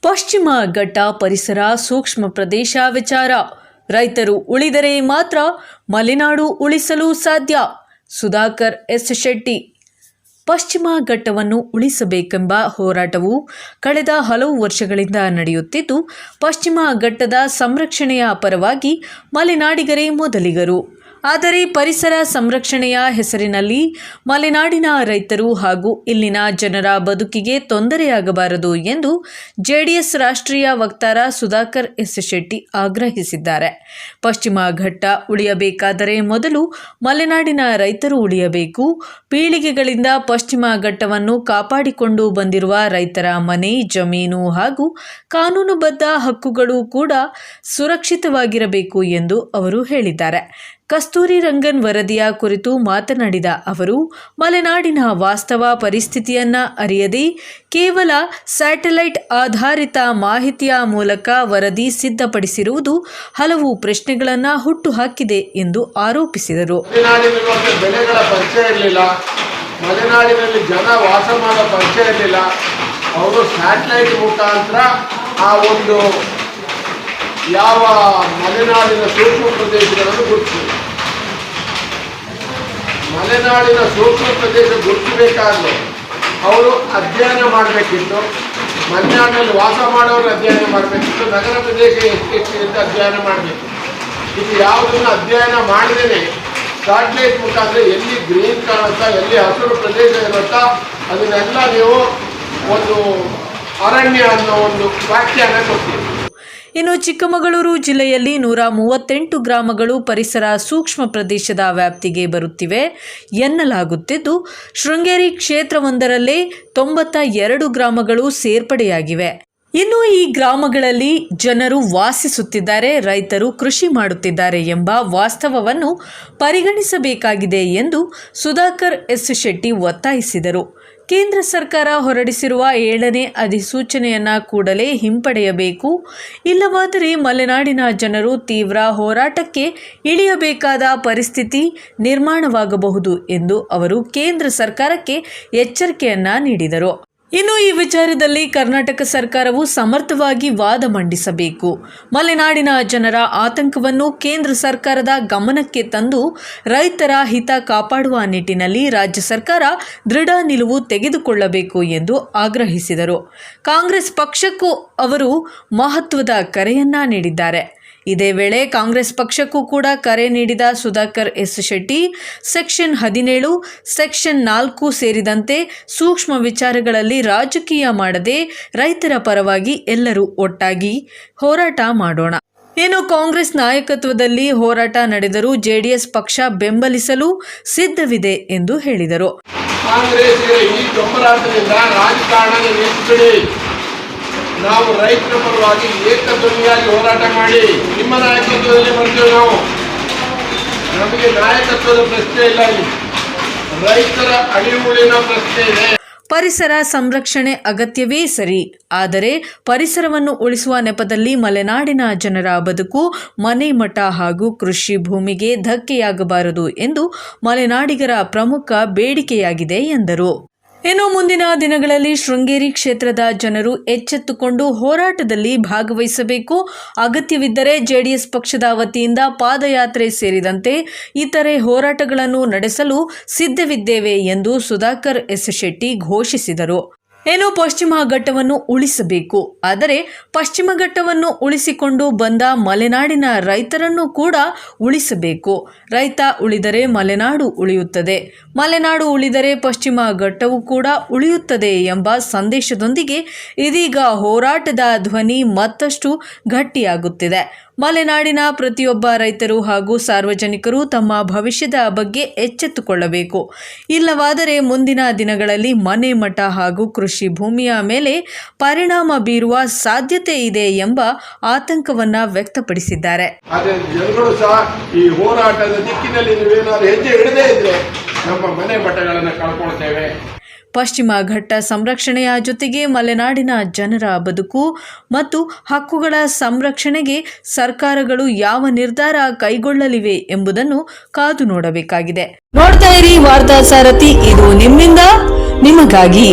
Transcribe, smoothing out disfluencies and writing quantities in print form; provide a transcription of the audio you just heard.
ಪಶ್ಚಿಮ ಘಟ್ಟ ಪರಿಸರ ಸೂಕ್ಷ್ಮ ಪ್ರದೇಶ ವಿಚಾರ. ರೈತರು ಉಳಿದರೆ ಮಾತ್ರ ಮಲೆನಾಡು ಉಳಿಸಲು ಸಾಧ್ಯ. ಸುಧಾಕರ್ ಎಸ್ ಶೆಟ್ಟಿ. ಪಶ್ಚಿಮ ಘಟ್ಟವನ್ನು ಉಳಿಸಬೇಕೆಂಬ ಹೋರಾಟವು ಕಳೆದ ಹಲವು ವರ್ಷಗಳಿಂದ ನಡೆಯುತ್ತಿದ್ದು, ಪಶ್ಚಿಮ ಘಟ್ಟದ ಸಂರಕ್ಷಣೆಯ ಪರವಾಗಿ ಮಲೆನಾಡಿಗರೇ ಮೊದಲಿಗರು. ಆದರೆ ಪರಿಸರ ಸಂರಕ್ಷಣೆಯ ಹೆಸರಿನಲ್ಲಿ ಮಲೆನಾಡಿನ ರೈತರು ಹಾಗೂ ಇಲ್ಲಿನ ಜನರ ಬದುಕಿಗೆ ತೊಂದರೆಯಾಗಬಾರದು ಎಂದು ಜೆಡಿಎಸ್ ರಾಷ್ಟ್ರೀಯ ವಕ್ತಾರ ಸುಧಾಕರ್ ಎಸ್ ಶೆಟ್ಟಿ ಆಗ್ರಹಿಸಿದ್ದಾರೆ. ಪಶ್ಚಿಮ ಘಟ್ಟ ಉಳಿಯಬೇಕಾದರೆ ಮೊದಲು ಮಲೆನಾಡಿನ ರೈತರು ಉಳಿಯಬೇಕು. ಪೀಳಿಗೆಗಳಿಂದ ಪಶ್ಚಿಮ ಘಟ್ಟವನ್ನು ಕಾಪಾಡಿಕೊಂಡು ಬಂದಿರುವ ರೈತರ ಮನೆ, ಜಮೀನು ಹಾಗೂ ಕಾನೂನುಬದ್ಧ ಹಕ್ಕುಗಳು ಕೂಡ ಸುರಕ್ಷಿತವಾಗಿರಬೇಕು ಎಂದು ಅವರು ಹೇಳಿದ್ದಾರೆ. ಕಸ್ತೂರಿ ರಂಗನ್ ವರದಿಯ ಕುರಿತು ಮಾತನಾಡಿದ ಅವರು, ಮಲೆನಾಡಿನ ವಾಸ್ತವ ಪರಿಸ್ಥಿತಿಯನ್ನ ಅರಿಯದೆ ಕೇವಲ ಸ್ಯಾಟಲೈಟ್ ಆಧಾರಿತ ಮಾಹಿತಿಯ ಮೂಲಕ ವರದಿ ಸಿದ್ಧಪಡಿಸಿರುವುದು ಹಲವು ಪ್ರಶ್ನೆಗಳನ್ನು ಹುಟ್ಟುಹಾಕಿದೆ ಎಂದು ಆರೋಪಿಸಿದರು. ಬೆಳೆಗಳ ಪರಿಚಯ ಇರಲಿಲ್ಲ, ಮಲೆನಾಡಿನಲ್ಲಿ ಜನ ವಾಸ ಮಾಡೋ ಪರಿಚಯ ಇರಲಿಲ್ಲ. ಅವರು ಸ್ಯಾಟಲೈಟ್ ಮುಖಾಂತರ ಆ ಒಂದು ಯಾವ ಮಲೆನಾಡಿನ ಸೂಕ್ಷ್ಮ ಪ್ರದೇಶಗಳನ್ನು ಗುರುತಿಸಿದೆ. ಮಲೆನಾಡಿನ ಸೂಕ್ಷ್ಮ ಪ್ರದೇಶ ಗುರುತಿಸಬೇಕಾದ್ರೆ ಅವರು ಅಧ್ಯಯನ ಮಾಡಬೇಕಿತ್ತು. ಮಲೆನಾಡಿನಲ್ಲಿ ವಾಸ ಮಾಡೋರು ಅಧ್ಯಯನ ಮಾಡಬೇಕಿತ್ತು. ನಗರ ಪ್ರದೇಶ ಎಷ್ಟು ಅಂತ ಅಧ್ಯಯನ ಮಾಡಬೇಕು. ಇದು ಯಾವುದನ್ನು ಅಧ್ಯಯನ ಮಾಡದೇನೆ ಸ್ಯಾಟಲೈಟ್ ಮುಖಾಂತರ ಎಲ್ಲಿ ಗ್ರೀನ್ ಕಾಣುತ್ತಾ, ಎಲ್ಲಿ ಹಸಿರು ಪ್ರದೇಶ ಇರುತ್ತಾ ಅದನ್ನೆಲ್ಲ ನೀವು ಒಂದು ಅರಣ್ಯ ಅನ್ನೋ ಒಂದು ವ್ಯಾಖ್ಯಾನ ಕೊಡ್ತೀವಿ. ಇನ್ನು ಚಿಕ್ಕಮಗಳೂರು ಜಿಲ್ಲೆಯಲ್ಲಿ 138 ಗ್ರಾಮಗಳು ಪರಿಸರ ಸೂಕ್ಷ್ಮ ಪ್ರದೇಶದ ವ್ಯಾಪ್ತಿಗೆ ಬರುತ್ತಿವೆ ಎನ್ನಲಾಗುತ್ತಿದ್ದು, ಶೃಂಗೇರಿ ಕ್ಷೇತ್ರವೊಂದರಲ್ಲೇ 92 ಗ್ರಾಮಗಳು ಸೇರ್ಪಡೆಯಾಗಿವೆ. ಇನ್ನು ಈ ಗ್ರಾಮಗಳಲ್ಲಿ ಜನರು ವಾಸಿಸುತ್ತಿದ್ದಾರೆ, ರೈತರು ಕೃಷಿ ಮಾಡುತ್ತಿದ್ದಾರೆ ಎಂಬ ವಾಸ್ತವವನ್ನು ಪರಿಗಣಿಸಬೇಕಾಗಿದೆ ಎಂದು ಸುಧಾಕರ್ ಎಸ್ ಶೆಟ್ಟಿ ಒತ್ತಾಯಿಸಿದರು. ಕೇಂದ್ರ ಸರ್ಕಾರ ಹೊರಡಿಸಿರುವ 7ನೇ ಅಧಿಸೂಚನೆಯನ್ನು ಕೂಡಲೇ ಹಿಂಪಡೆಯಬೇಕು. ಇಲ್ಲವಾದರೆ ಮಲೆನಾಡಿನ ಜನರು ತೀವ್ರ ಹೋರಾಟಕ್ಕೆ ಇಳಿಯಬೇಕಾದ ಪರಿಸ್ಥಿತಿ ನಿರ್ಮಾಣವಾಗಬಹುದು ಎಂದು ಅವರು ಕೇಂದ್ರ ಸರ್ಕಾರಕ್ಕೆ ಎಚ್ಚರಿಕೆಯನ್ನ ನೀಡಿದರು. ಇನ್ನು ಈ ವಿಚಾರದಲ್ಲಿ ಕರ್ನಾಟಕ ಸರ್ಕಾರವು ಸಮರ್ಥವಾಗಿ ವಾದ ಮಂಡಿಸಬೇಕು. ಮಲೆನಾಡಿನ ಜನರ ಆತಂಕವನ್ನು ಕೇಂದ್ರ ಸರ್ಕಾರದ ಗಮನಕ್ಕೆ ತಂದು ರೈತರ ಹಿತ ಕಾಪಾಡುವ ನಿಟ್ಟಿನಲ್ಲಿ ರಾಜ್ಯ ಸರ್ಕಾರ ದೃಢ ನಿಲುವು ತೆಗೆದುಕೊಳ್ಳಬೇಕು ಎಂದು ಆಗ್ರಹಿಸಿದರು. ಕಾಂಗ್ರೆಸ್ ಪಕ್ಷಕ್ಕೂ ಅವರು ಮಹತ್ವದ ಕರೆಯನ್ನ ನೀಡಿದ್ದಾರೆ. ಇದೇ ವೇಳೆ ಕಾಂಗ್ರೆಸ್ ಪಕ್ಷಕ್ಕೂ ಕೂಡ ಕರೆ ನೀಡಿದ Sudhakar S Shetty, section 17, section 4 ಸೇರಿದಂತೆ ಸೂಕ್ಷ್ಮ ವಿಚಾರಗಳಲ್ಲಿ ರಾಜಕೀಯ ಮಾಡದೆ ರೈತರ ಪರವಾಗಿ ಎಲ್ಲರೂ ಒಟ್ಟಾಗಿ ಹೋರಾಟ ಮಾಡೋಣ. ಏನು ಕಾಂಗ್ರೆಸ್ ನಾಯಕತ್ವದಲ್ಲಿ ಹೋರಾಟ ನಡೆದರೂ ಜೆಡಿಎಸ್ ಪಕ್ಷ ಬೆಂಬಲಿಸಲು ಸಿದ್ಧವಿದೆ ಎಂದು ಹೇಳಿದರು. ನಾವು ರೈತರ ಪರವಾಗಿ ಏಕಧ್ವನಿಯಾಗಿ ಹೋರಾಟ ಮಾಡಿ ನಿಮ್ಮ ನಾಯಕತ್ವದಲ್ಲಿ ಬರ್ತೇವೆ. ನಮಗೆ ನಾಯಕತ್ವದ ಪ್ರಶ್ನೆ ಇಲ್ಲ, ರೈತರ ಅಡಿಯುಳಿನ ಪ್ರಶ್ನೆ ಇದೆ. ಪರಿಸರ ಸಂರಕ್ಷಣೆ ಅಗತ್ಯವೇ ಸರಿ, ಆದರೆ ಪರಿಸರವನ್ನು ಉಳಿಸುವ ನೆಪದಲ್ಲಿ ಮಲೆನಾಡಿನ ಜನರ ಬದುಕು, ಮನೆ ಮಠ ಹಾಗೂ ಕೃಷಿ ಭೂಮಿಗೆ ಧಕ್ಕೆಯಾಗಬಾರದು ಎಂದು ಮಲೆನಾಡಿಗರ ಪ್ರಮುಖ ಬೇಡಿಕೆಯಾಗಿದೆ ಎಂದರು. ಇನ್ನು ಮುಂದಿನ ದಿನಗಳಲ್ಲಿ ಶೃಂಗೇರಿ ಕ್ಷೇತ್ರದ ಜನರು ಎಚ್ಚೆತ್ತುಕೊಂಡು ಹೋರಾಟದಲ್ಲಿ ಭಾಗವಹಿಸಬೇಕು. ಅಗತ್ಯವಿದ್ದರೆ ಜೆಡಿಎಸ್ ಪಕ್ಷದ ವತಿಯಿಂದ ಪಾದಯಾತ್ರೆ ಸೇರಿದಂತೆ ಇತರೆ ಹೋರಾಟಗಳನ್ನು ನಡೆಸಲು ಸಿದ್ಧವಿದ್ದೇವೆ ಎಂದು ಸುಧಾಕರ್ ಎಸ್ ಶೆಟ್ಟಿ ಘೋಷಿಸಿದರು. ಏನು ಪಶ್ಚಿಮ ಘಟ್ಟವನ್ನು ಉಳಿಸಬೇಕು, ಆದರೆ ಪಶ್ಚಿಮ ಘಟ್ಟವನ್ನು ಉಳಿಸಿಕೊಂಡು ಬಂದ ಮಲೆನಾಡಿನ ರೈತರನ್ನು ಕೂಡ ಉಳಿಸಬೇಕು. ರೈತ ಉಳಿದರೆ ಮಲೆನಾಡು ಉಳಿಯುತ್ತದೆ, ಮಲೆನಾಡು ಉಳಿದರೆ ಪಶ್ಚಿಮ ಘಟ್ಟವೂ ಕೂಡ ಉಳಿಯುತ್ತದೆ ಎಂಬ ಸಂದೇಶದೊಂದಿಗೆ ಇದೀಗ ಹೋರಾಟದ ಧ್ವನಿ ಮತ್ತಷ್ಟು ಗಟ್ಟಿಯಾಗುತ್ತಿದೆ. ಮಲೆನಾಡಿನ ಪ್ರತಿಯೊಬ್ಬ ರೈತರು ಹಾಗೂ ಸಾರ್ವಜನಿಕರು ತಮ್ಮ ಭವಿಷ್ಯದ ಬಗ್ಗೆ ಎಚ್ಚೆತ್ತುಕೊಳ್ಳಬೇಕು. ಇಲ್ಲವಾದರೆ ಮುಂದಿನ ದಿನಗಳಲ್ಲಿ ಮನೆ ಮಠ ಹಾಗೂ ಕೃಷಿ ಭೂಮಿಯ ಮೇಲೆ ಪರಿಣಾಮ ಬೀರುವ ಸಾಧ್ಯತೆ ಇದೆ ಎಂಬ ಆತಂಕವನ್ನ ವ್ಯಕ್ತಪಡಿಸಿದ್ದಾರೆ. ಜನಗಳು ಸಹ ಈ ಹೋರಾಟದ ದಿಕ್ಕಿನಲ್ಲಿ ನೀವೇನಾದರೂ ಹೆಜ್ಜೆ ಇಡದೇ ಇದ್ರೆ ನಮ್ಮ ಮನೆ ಮಠಗಳನ್ನು ಕಳ್ಕೊಳ್ತೇವೆ. ಪಶ್ಚಿಮ ಘಟ್ಟ ಸಂರಕ್ಷಣೆಯ ಜೊತೆಗೆ ಮಲೆನಾಡಿನ ಜನರ ಬದುಕು ಮತ್ತು ಹಕ್ಕುಗಳ ಸಂರಕ್ಷಣೆಗೆ ಸರ್ಕಾರಗಳು ಯಾವ ನಿರ್ಧಾರ ಕೈಗೊಳ್ಳಲಿವೆ ಎಂಬುದನ್ನು ಕಾದು ನೋಡಬೇಕಾಗಿದೆ. ನೋಡ್ತಾ ಇರಿ ವಾರ್ತಾ ಸಾರಥಿ, ಇದು ನಿಮ್ಮಿಂದ ನಿಮಗಾಗಿ.